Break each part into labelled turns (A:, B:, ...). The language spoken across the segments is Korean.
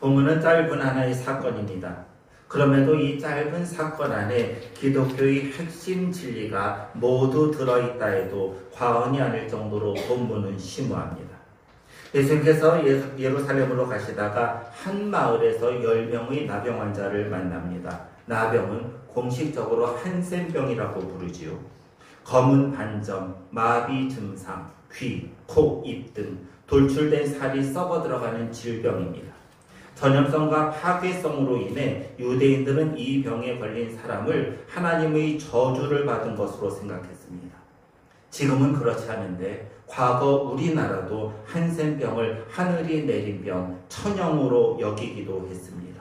A: 본문은 짧은 하나의 사건입니다. 그럼에도 이 짧은 사건 안에 기독교의 핵심 진리가 모두 들어있다 해도 과언이 아닐 정도로 본문은 심오합니다. 예수님께서 예루살렘으로 가시다가 한 마을에서 10명의 나병 환자를 만납니다. 나병은 공식적으로 한센병이라고 부르지요. 검은 반점, 마비 증상, 귀, 코, 입 등 돌출된 살이 썩어 들어가는 질병입니다. 전염성과 파괴성으로 인해 유대인들은 이 병에 걸린 사람을 하나님의 저주를 받은 것으로 생각했습니다. 지금은 그렇지 않은데 과거 우리나라도 한센병을 하늘이 내린 병, 천형으로 여기기도 했습니다.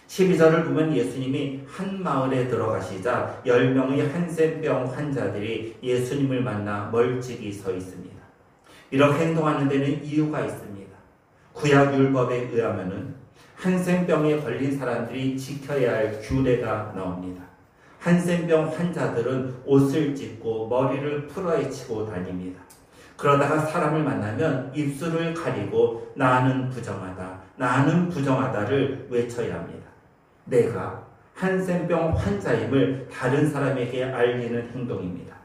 A: 12절을 보면 예수님이 한 마을에 들어가시자 10명의 한센병 환자들이 예수님을 만나 멀찍이 서 있습니다. 이렇게 행동하는 데는 이유가 있습니다. 구약 율법에 의하면은 한센병에 걸린 사람들이 지켜야 할 규례가 나옵니다. 한센병 환자들은 옷을 찢고 머리를 풀어헤치고 다닙니다. 그러다가 사람을 만나면 입술을 가리고 나는 부정하다, 나는 부정하다를 외쳐야 합니다. 내가 한센병 환자임을 다른 사람에게 알리는 행동입니다.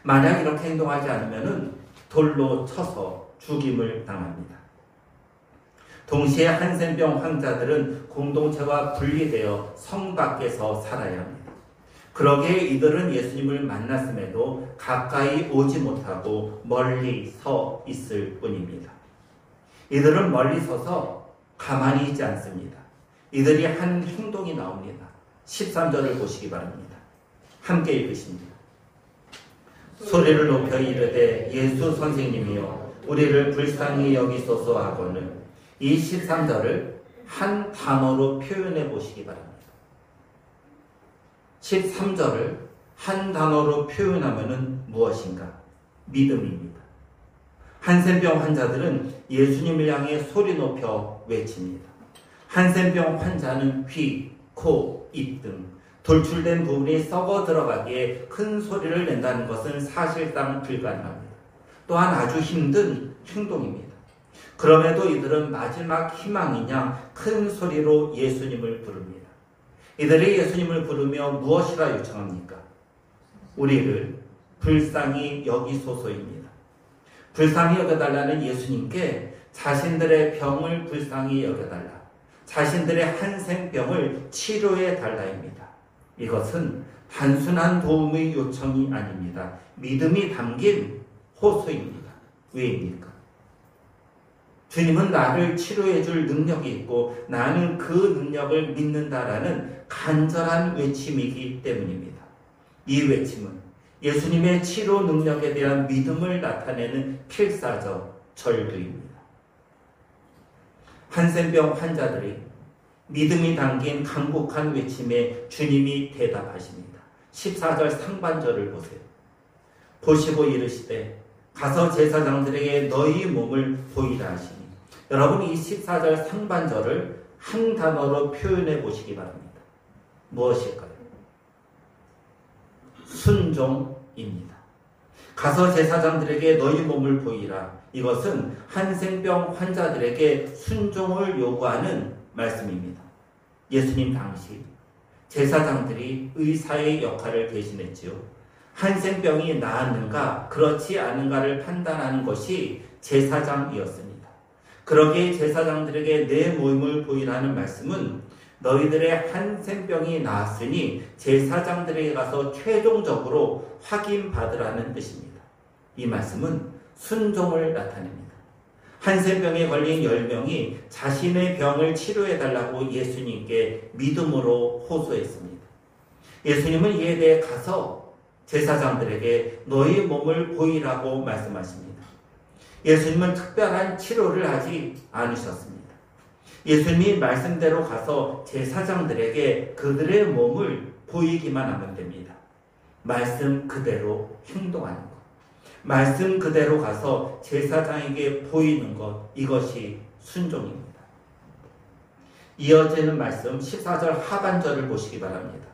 A: 만약 이렇게 행동하지 않으면 돌로 쳐서 죽임을 당합니다. 동시에 한센병 환자들은 공동체와 분리되어 성 밖에서 살아야 합니다. 그러기에 이들은 예수님을 만났음에도 가까이 오지 못하고 멀리 서 있을 뿐입니다. 이들은 멀리 서서 가만히 있지 않습니다. 이들이 한 행동이 나옵니다. 13절을 보시기 바랍니다. 함께 읽으십니다. 소리를 높여 이르되 예수 선생님이여 우리를 불쌍히 여기소서 하고는 이 13절을 한 단어로 표현해 보시기 바랍니다. 13절을 한 단어로 표현하면 무엇인가? 믿음입니다. 한센병 환자들은 예수님을 향해 소리 높여 외칩니다. 한센병 환자는 귀, 코, 입 등 돌출된 부분이 썩어 들어가기에 큰 소리를 낸다는 것은 사실상 불가능합니다. 또한 아주 힘든 행동입니다. 그럼에도 이들은 마지막 희망이냐 큰 소리로 예수님을 부릅니다. 이들이 예수님을 부르며 무엇이라 요청합니까? 우리를 불쌍히 여기소서입니다. 불쌍히 여겨달라는 예수님께 자신들의 병을 불쌍히 여겨달라, 자신들의 한센병을 치료해 달라입니다. 이것은 단순한 도움의 요청이 아닙니다. 믿음이 담긴 호소입니다. 왜입니까? 주님은 나를 치료해 줄 능력이 있고 나는 그 능력을 믿는다라는 간절한 외침이기 때문입니다. 이 외침은 예수님의 치료 능력에 대한 믿음을 나타내는 필사적 절규입니다. 한센병 환자들이 믿음이 담긴 간곡한 외침에 주님이 대답하십니다. 14절 상반절을 보세요. 보시고 이르시되 가서 제사장들에게 너희 몸을 보이라 하시니. 여러분 이 14절 상반절을 한 단어로 표현해 보시기 바랍니다. 무엇일까요? 순종입니다. 가서 제사장들에게 너희 몸을 보이라. 이것은 한센병 환자들에게 순종을 요구하는 말씀입니다. 예수님 당시 제사장들이 의사의 역할을 대신했지요. 한센병이 나았는가 그렇지 않은가를 판단하는 것이 제사장이었습니다. 그러기에 제사장들에게 내 몸을 보이라는 말씀은 너희들의 한센병이 나았으니 제사장들에게 가서 최종적으로 확인받으라는 뜻입니다. 이 말씀은 순종을 나타냅니다. 한센병에 걸린 10명이 자신의 병을 치료해달라고 예수님께 믿음으로 호소했습니다. 예수님은 이에 대해 가서 제사장들에게 너희 몸을 보이라고 말씀하십니다. 예수님은 특별한 치료를 하지 않으셨습니다. 예수님이 말씀대로 가서 제사장들에게 그들의 몸을 보이기만 하면 됩니다. 말씀 그대로 행동하는 것. 말씀 그대로 가서 제사장에게 보이는 것. 이것이 순종입니다. 이어지는 말씀 14절 하반절을 보시기 바랍니다.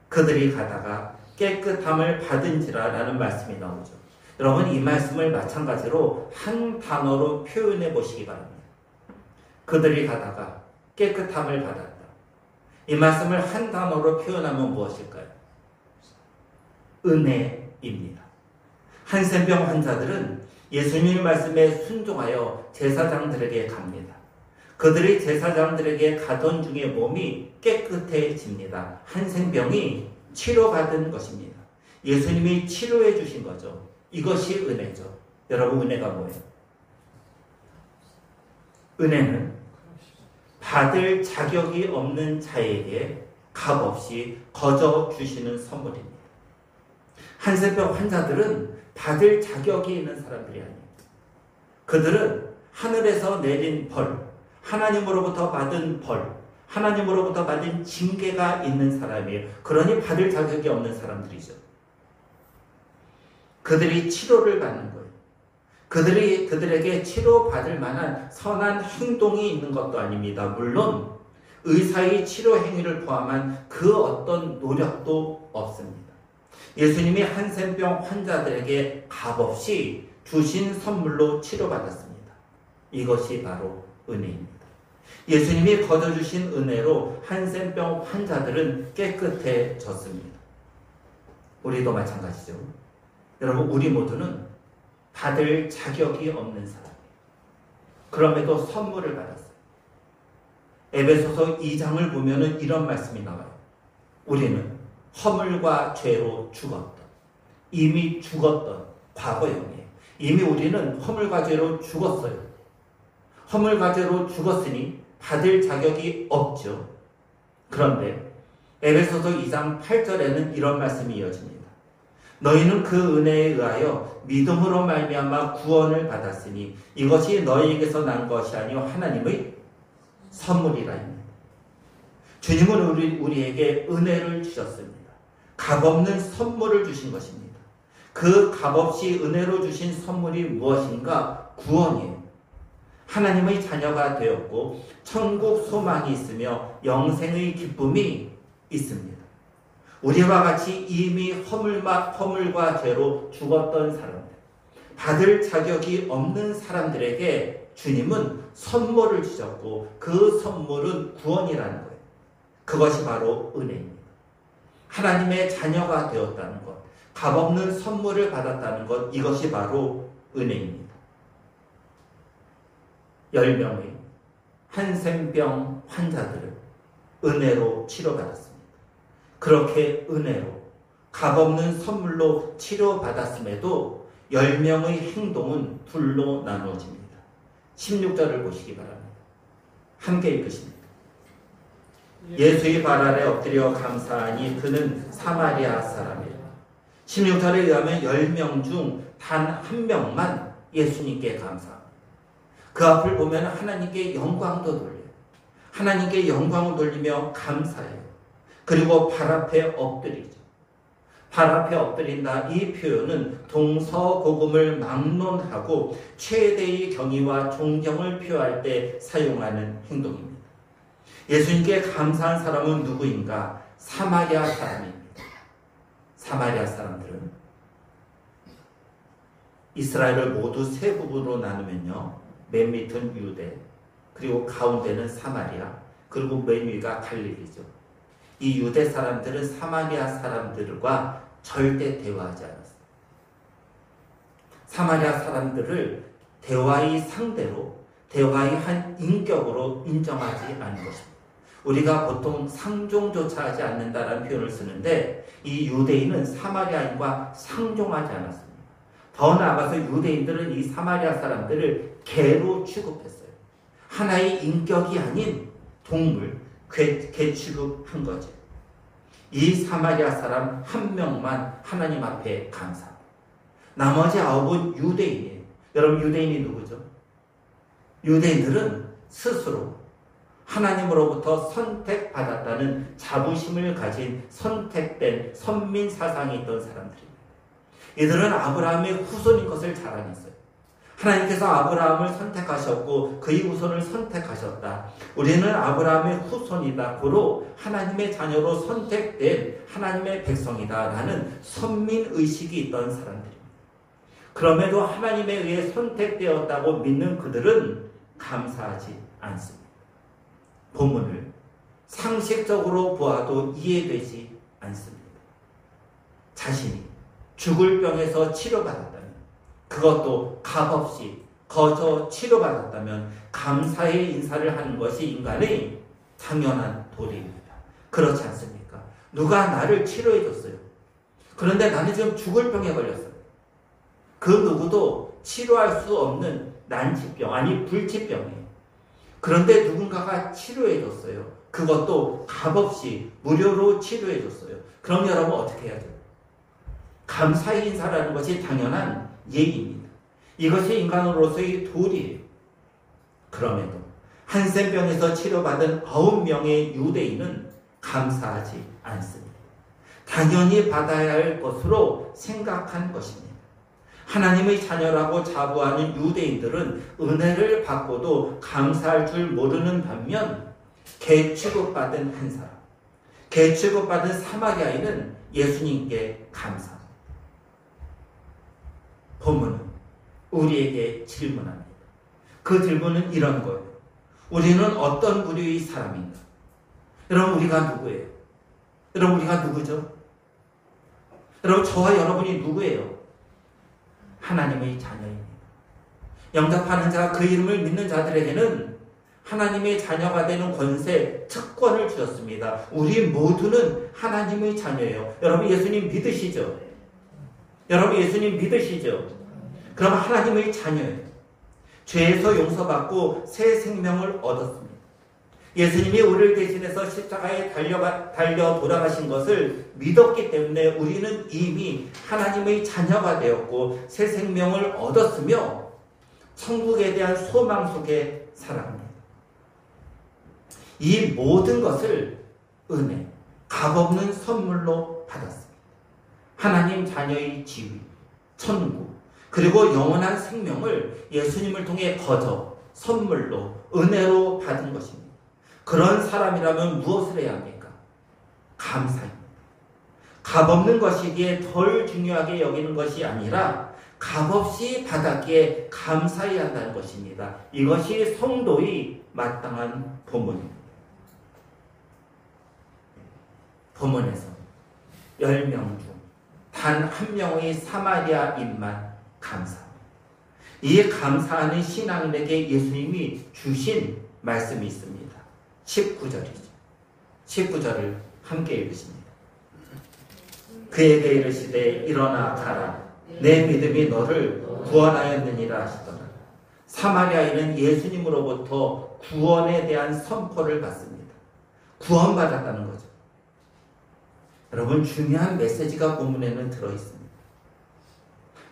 A: 그들이 가다가 깨끗함을 받은지라 라는 말씀이 나오죠. 여러분 이 말씀을 마찬가지로 한 단어로 표현해 보시기 바랍니다. 그들이 가다가 깨끗함을 받았다. 이 말씀을 한 단어로 표현하면 무엇일까요? 은혜입니다. 한센병 환자들은 예수님의 말씀에 순종하여 제사장들에게 갑니다. 그들이 제사장들에게 가던 중에 몸이 깨끗해집니다. 한센병이 치료받은 것입니다. 예수님이 치료해 주신 거죠. 이것이 은혜죠. 여러분, 은혜가 뭐예요? 은혜는 받을 자격이 없는 자에게 값없이 거저 주시는 선물입니다. 한센병 환자들은 받을 자격이 있는 사람들이 아닙니다. 그들은 하늘에서 내린 벌, 하나님으로부터 받은 벌, 하나님으로부터 받은 징계가 있는 사람이에요. 그러니 받을 자격이 없는 사람들이죠. 그들이 치료를 받는 거예요. 그들에게 치료받을 만한 선한 행동이 있는 것도 아닙니다. 물론 의사의 치료 행위를 포함한 그 어떤 노력도 없습니다. 예수님이 한센병 환자들에게 값없이 주신 선물로 치료받았습니다. 이것이 바로 은혜입니다. 예수님이 거둬주신 은혜로 한센병 환자들은 깨끗해졌습니다. 우리도 마찬가지죠. 여러분, 우리 모두는 받을 자격이 없는 사람이에요. 그럼에도 선물을 받았어요. 에베소서 2장을 보면 이런 말씀이 나와요. 우리는 허물과 죄로 죽었던, 이미 죽었던 과거형이에요. 이미 우리는 허물과 죄로 죽었어요. 허물과 죄로 죽었으니 받을 자격이 없죠. 그런데 에베소서 2장 8절에는 이런 말씀이 이어집니다. 너희는 그 은혜에 의하여 믿음으로 말미암아 구원을 받았으니 이것이 너희에게서 난 것이 아니요 하나님의 선물이라입니다. 주님은 우리에게 은혜를 주셨습니다. 값없는 선물을 주신 것입니다. 그 값없이 은혜로 주신 선물이 무엇인가? 구원이에요. 하나님의 자녀가 되었고 천국 소망이 있으며 영생의 기쁨이 있습니다. 우리와 같이 이미 허물과 죄로 죽었던 사람들, 받을 자격이 없는 사람들에게 주님은 선물을 주셨고 그 선물은 구원이라는 거예요. 그것이 바로 은혜입니다. 하나님의 자녀가 되었다는 것, 값없는 선물을 받았다는 것, 이것이 바로 은혜입니다. 10명의 한센병 환자들을 은혜로 치료받았습니다. 그렇게 은혜로 값없는 선물로 치료받았음에도 10명의 행동은 둘로 나누어집니다. 16절을 보시기 바랍니다. 함께 읽으십니다. 예수의 발 아래 엎드려 감사하니 그는 사마리아 사람이라. 16절에 의하면 10명 중 단 1명만 예수님께 감사합니다. 그 앞을 보면 하나님께 영광도 돌려요. 하나님께 영광을 돌리며 감사해요. 그리고 발 앞에 엎드리죠. 발 앞에 엎드린다, 이 표현은 동서고금을 막론하고 최대의 경의와 존경을 표할 때 사용하는 행동입니다. 예수님께 감사한 사람은 누구인가? 사마리아 사람입니다. 사마리아 사람들은 이스라엘을 모두 세 부분으로 나누면요, 맨 밑은 유대, 그리고 가운데는 사마리아, 그리고 맨 위가 갈릴리죠. 이 유대 사람들은 사마리아 사람들과 절대 대화하지 않았어요. 사마리아 사람들을 대화의 상대로, 대화의 한 인격으로 인정하지 않은 것입니다. 우리가 보통 상종조차 하지 않는다라는 표현을 쓰는데 이 유대인은 사마리아인과 상종하지 않았습니다. 더 나아가서 유대인들은 이 사마리아 사람들을 개로 취급했어요. 하나의 인격이 아닌 동물, 개 취급한 거죠. 이 사마리아 사람 1명만 하나님 앞에 감사합니다. 나머지 9은 유대인이에요. 여러분, 유대인이 누구죠? 유대인들은 스스로 하나님으로부터 선택받았다는 자부심을 가진 선택된 선민 사상이 있던 사람들입니다. 이들은 아브라함의 후손인 것을 자랑했어요. 하나님께서 아브라함을 선택하셨고 그의 후손을 선택하셨다. 우리는 아브라함의 후손이다. 고로 하나님의 자녀로 선택된 하나님의 백성이다. 라는 선민의식이 있던 사람들입니다. 그럼에도 하나님에 의해 선택되었다고 믿는 그들은 감사하지 않습니다. 본문을 상식적으로 보아도 이해되지 않습니다. 자신이 죽을 병에서 치료받았다면, 그것도 값없이 거저 치료받았다면 감사의 인사를 하는 것이 인간의 당연한 도리입니다. 그렇지 않습니까? 누가 나를 치료해 줬어요. 그런데 나는 지금 죽을 병에 걸렸어요. 그 누구도 치료할 수 없는 난치병, 아니 불치병이에요. 그런데 누군가가 치료해 줬어요. 그것도 값없이 무료로 치료해 줬어요. 그럼 여러분 어떻게 해야 돼요? 감사의 인사라는 것이 당연한 예의입니다. 이것이 인간으로서의 도리예요. 그럼에도 한센병에서 치료받은 9명의 유대인은 감사하지 않습니다. 당연히 받아야 할 것으로 생각한 것입니다. 하나님의 자녀라고 자부하는 유대인들은 은혜를 받고도 감사할 줄 모르는 반면, 개 취급받은 한 사람, 개 취급받은 사마리아인은 예수님께 감사합니다. 본문은 우리에게 질문합니다. 그 질문은 이런 거예요. 우리는 어떤 부류의 사람인가? 여러분, 우리가 누구예요? 여러분, 우리가 누구죠? 여러분, 저와 여러분이 누구예요? 하나님의 자녀입니다. 영접하는 자, 그 이름을 믿는 자들에게는 하나님의 자녀가 되는 권세, 특권을 주셨습니다. 우리 모두는 하나님의 자녀예요. 여러분, 예수님 믿으시죠? 여러분, 예수님 믿으시죠? 그럼 하나님의 자녀예요. 죄에서 용서받고 새 생명을 얻었습니다. 예수님이 우리를 대신해서 십자가에 달려 돌아가신 것을 믿었기 때문에 우리는 이미 하나님의 자녀가 되었고 새 생명을 얻었으며 천국에 대한 소망 속에 살아갑니다. 이 모든 것을 은혜, 값없는 선물로 받았습니다. 하나님 자녀의 지위, 천국, 그리고 영원한 생명을 예수님을 통해 거저 선물로, 은혜로 받은 것입니다. 그런 사람이라면 무엇을 해야 합니까? 감사입니다. 값없는 것이기에 덜 중요하게 여기는 것이 아니라 값없이 받았기에 감사해야 한다는 것입니다. 이것이 성도의 마땅한 본문입니다. 본문에서 10명 중 단 한 명의 사마리아인만 감사합니다. 이 감사하는 신앙인에게 예수님이 주신 말씀이 있습니다. 19절이죠. 19절을 함께 읽으십니다. 그에게 이르시되 일어나 가라. 내 믿음이 너를 구원하였느니라 하시더라. 사마리아인은 예수님으로부터 구원에 대한 선포를 받습니다. 구원받았다는 거죠. 여러분, 중요한 메시지가 본문에는 들어있습니다.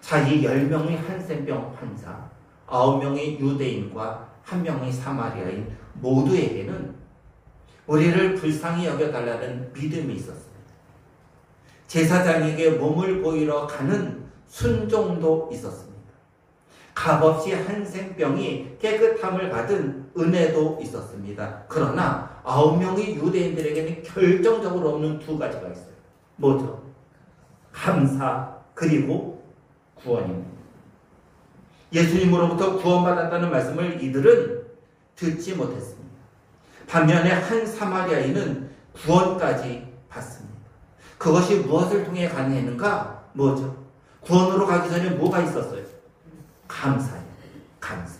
A: 자, 이 10명의 한센병 환자, 9명의 유대인과 1명의 사마리아인 모두에게는 우리를 불쌍히 여겨달라는 믿음이 있었습니다. 제사장에게 몸을 보이러 가는 순종도 있었습니다. 값없이 한센병이 깨끗함을 받은 은혜도 있었습니다. 그러나 9명의 유대인들에게는 결정적으로 없는 두 가지가 있어요. 뭐죠? 감사 그리고 구원입니다. 예수님으로부터 구원받았다는 말씀을 이들은 듣지 못했습니다. 반면에 한 사마리아인은 구원까지 받습니다. 그것이 무엇을 통해 가능했는가? 뭐죠? 구원으로 가기 전에 뭐가 있었어요? 감사예요. 감사.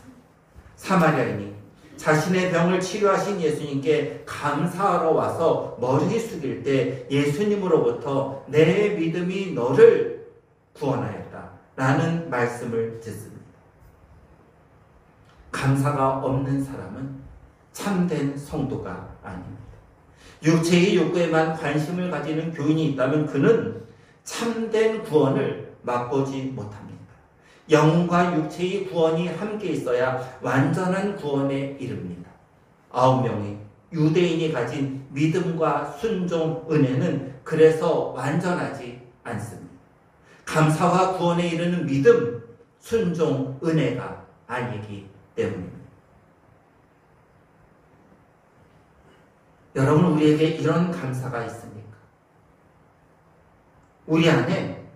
A: 사마리아인이 자신의 병을 치료하신 예수님께 감사하러 와서 머리 숙일 때 예수님으로부터 내 믿음이 너를 구원하였다 라는 말씀을 듣습니다. 감사가 없는 사람은 참된 성도가 아닙니다. 육체의 욕구에만 관심을 가지는 교인이 있다면 그는 참된 구원을 맛보지 못합니다. 영과 육체의 구원이 함께 있어야 완전한 구원에 이릅니다. 9명의 유대인이 가진 믿음과 순종, 은혜는 그래서 완전하지 않습니다. 감사와 구원에 이르는 믿음, 순종, 은혜가 아니기 때문입니다. 여러분, 우리에게 이런 감사가 있습니까? 우리 안에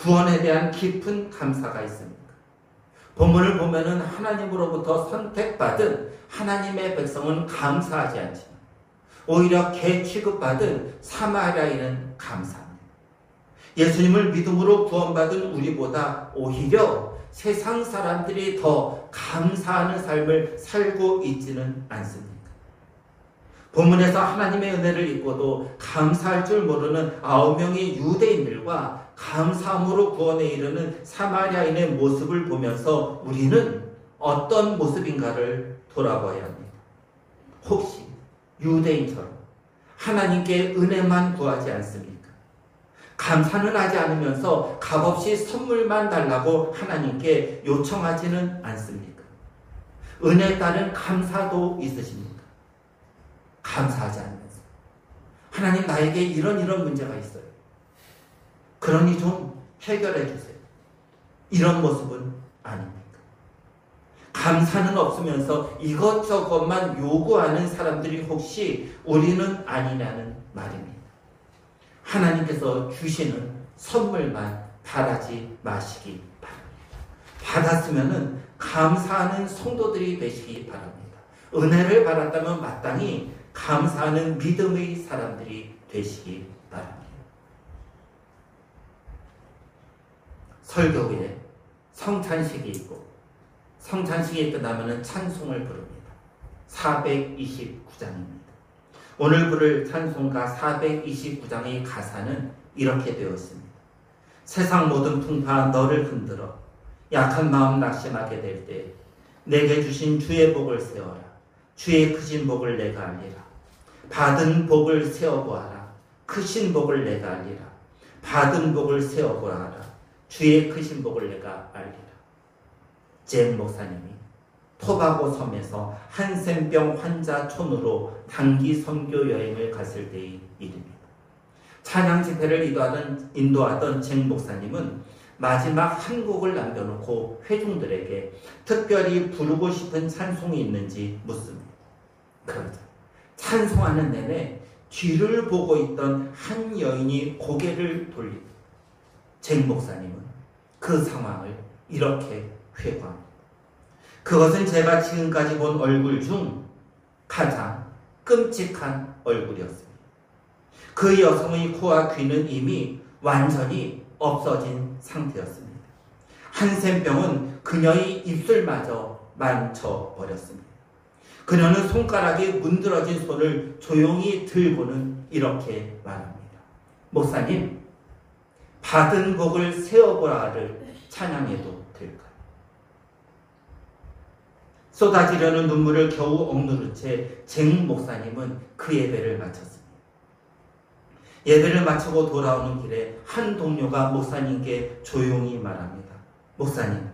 A: 구원에 대한 깊은 감사가 있습니까? 본문을 보면은 하나님으로부터 선택받은 하나님의 백성은 감사하지 않지만 오히려 개 취급받은 사마리아인은 감사합니다. 예수님을 믿음으로 구원받은 우리보다 오히려 세상 사람들이 더 감사하는 삶을 살고 있지는 않습니까? 본문에서 하나님의 은혜를 입고도 감사할 줄 모르는 9명의 유대인들과 감사함으로 구원에 이르는 사마리아인의 모습을 보면서 우리는 어떤 모습인가를 돌아봐야 합니다. 혹시 유대인처럼 하나님께 은혜만 구하지 않습니까? 감사는 하지 않으면서 값없이 선물만 달라고 하나님께 요청하지는 않습니까? 은혜에 따른 감사도 있으십니까? 감사하지 않으면서 하나님 나에게 이런 문제가 있어요. 그러니 좀 해결해 주세요. 이런 모습은 아닙니까? 감사는 없으면서 이것저것만 요구하는 사람들이 혹시 우리는 아니냐는 말입니다. 하나님께서 주시는 선물만 바라지 마시기 바랍니다. 받았으면 감사하는 성도들이 되시기 바랍니다. 은혜를 받았다면 마땅히 감사하는 믿음의 사람들이 되시기 바랍니다. 설교 후에 성찬식이 있고 성찬식이 끝나면 찬송을 부릅니다. 429장입니다. 오늘 부를 찬송가 429장의 가사는 이렇게 되어 있습니다. 세상 모든 풍파 너를 흔들어 약한 마음 낙심하게 될 때 내게 주신 주의 복을 세워라. 주의 크신 복을 내가 알리라. 받은 복을 세어보아라. 크신 복을 내가 알리라. 받은 복을 세어보아라. 주의 크신 복을 내가 알리라. 젠 목사님이 토바고 섬에서 한센병 환자촌으로 단기 선교 여행을 갔을 때의 일입니다. 찬양 집회를 인도하던 젠 목사님은 마지막 한 곡을 남겨놓고 회중들에게 특별히 부르고 싶은 찬송이 있는지 묻습니다. 그러자 찬송하는 내내 뒤를 보고 있던 한 여인이 고개를 돌립니다. 젠 목사님은 그 상황을 이렇게 회고합니다. 그것은 제가 지금까지 본 얼굴 중 가장 끔찍한 얼굴이었습니다. 그 여성의 코와 귀는 이미 완전히 없어진 상태였습니다. 한센병은 그녀의 입술마저 망쳐버렸습니다. 그녀는 손가락에 문드러진 손을 조용히 들고는 이렇게 말합니다. 목사님, 받은 복을 세어보라를 찬양해도 될까요? 쏟아지려는 눈물을 겨우 억누른 채 쟁 목사님은 그 예배를 마쳤습니다. 예배를 마치고 돌아오는 길에 한 동료가 목사님께 조용히 말합니다. 목사님,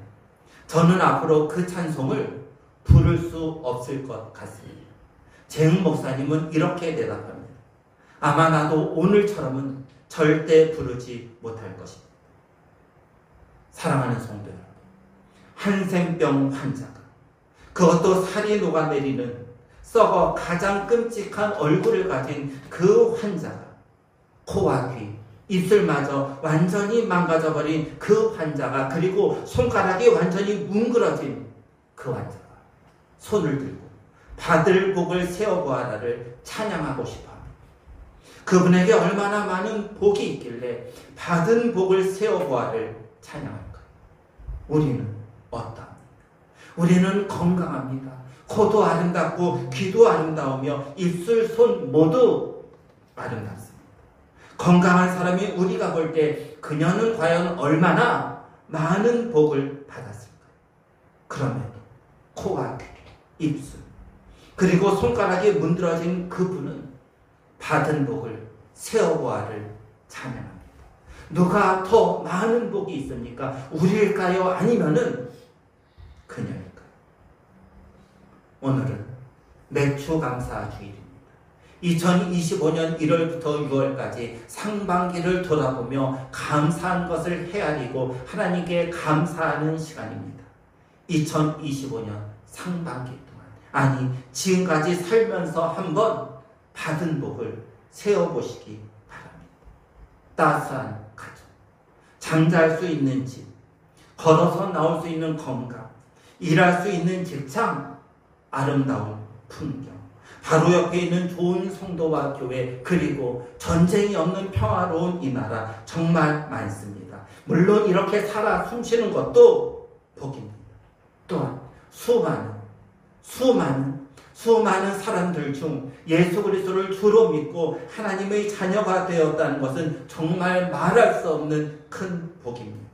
A: 저는 앞으로 그 찬송을 부를 수 없을 것 같습니다. 쟁 목사님은 이렇게 대답합니다. 아마 나도 오늘처럼은 절대 부르지 못할 것입니다. 사랑하는 성도 여러분, 한센병 환자가 그것도 살이 녹아내리는 썩어 가장 끔찍한 얼굴을 가진 그 환자가 코와 귀, 입술마저 완전히 망가져버린 그 환자가 그리고 손가락이 완전히 뭉그러진 그 환자가 손을 들고 받을 복을 세어보아라를 찬양하고 싶어합니다. 그분에게 얼마나 많은 복이 있길래 받은 복을 세어보아를 찬양할까요? 우리는 어떠합니까? 우리는 건강합니다. 코도 아름답고 귀도 아름다우며 입술, 손 모두 아름답습니다. 건강한 사람이 우리가 볼 때 그녀는 과연 얼마나 많은 복을 받았을까요? 그럼에도 코와 귀, 입술, 그리고 손가락이 문드러진 그분은 받은 복을 세어보아를 찬양합니다. 누가 더 많은 복이 있습니까? 우리일까요? 아니면은 그녀일까요? 오늘은 매추감사 주일입니다. 2025년 1월부터 6월까지 상반기를 돌아보며 감사한 것을 헤아리고 하나님께 감사하는 시간입니다. 2025년 상반기 동안, 아니 지금까지 살면서 한번 받은 복을 세어보시기 바랍니다. 따스한 가정, 잠잘 수 있는 집, 걸어서 나올 수 있는 건강, 일할 수 있는 직장, 아름다운 풍경, 바로 옆에 있는 좋은 성도와 교회, 그리고 전쟁이 없는 평화로운 이 나라 정말 많습니다. 물론 이렇게 살아 숨쉬는 것도 복입니다. 또한 수많은 사람들 중 예수 그리스도를 주로 믿고 하나님의 자녀가 되었다는 것은 정말 말할 수 없는 큰 복입니다.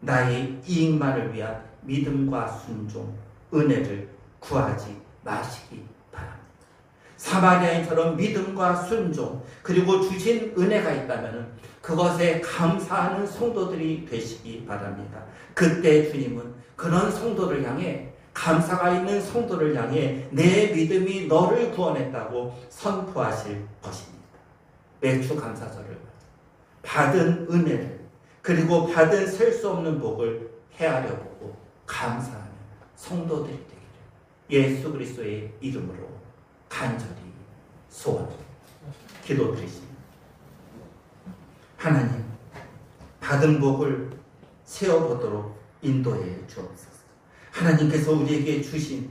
A: 나의 이익만을 위한 믿음과 순종, 은혜를 구하지 마시기 바랍니다. 사마리아인처럼 믿음과 순종, 그리고 주신 은혜가 있다면 그것에 감사하는 성도들이 되시기 바랍니다. 그때 주님은 그런 성도를 향해, 감사가 있는 성도를 향해 내 믿음이 너를 구원했다고 선포하실 것입니다. 매주 감사절을 받은 은혜를, 그리고 받은 셀 수 없는 복을 헤아려 보고 감사하는 성도들이 되기를 예수 그리스도의 이름으로 간절히 소원합니다. 기도드리십니다. 하나님, 받은 복을 세어보도록 인도해 주옵소서. 하나님께서 우리에게 주신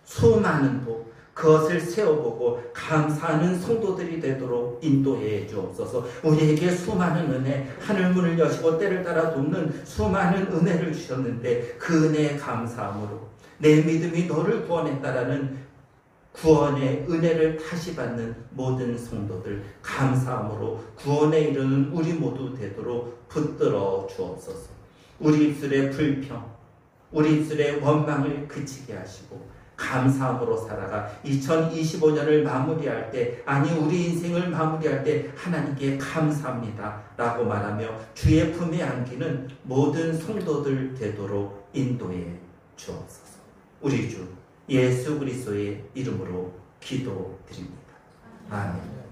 A: 수많은 복, 그것을 세워보고 감사하는 성도들이 되도록 인도해 주옵소서. 우리에게 수많은 은혜, 하늘문을 여시고 때를 따라 돕는 수많은 은혜를 주셨는데 그 은혜에 감사함으로 내 믿음이 너를 구원했다라는 구원의 은혜를 다시 받는 모든 성도들, 감사함으로 구원에 이르는 우리 모두 되도록 붙들어 주옵소서. 우리 입술의 불평, 우리 입술의 원망을 그치게 하시고 감사함으로 살아가 2025년을 마무리할 때, 아니 우리 인생을 마무리할 때 하나님께 감사합니다 라고 말하며 주의 품에 안기는 모든 성도들 되도록 인도해 주옵소서. 우리 주 예수 그리스도의 이름으로 기도드립니다. 아멘.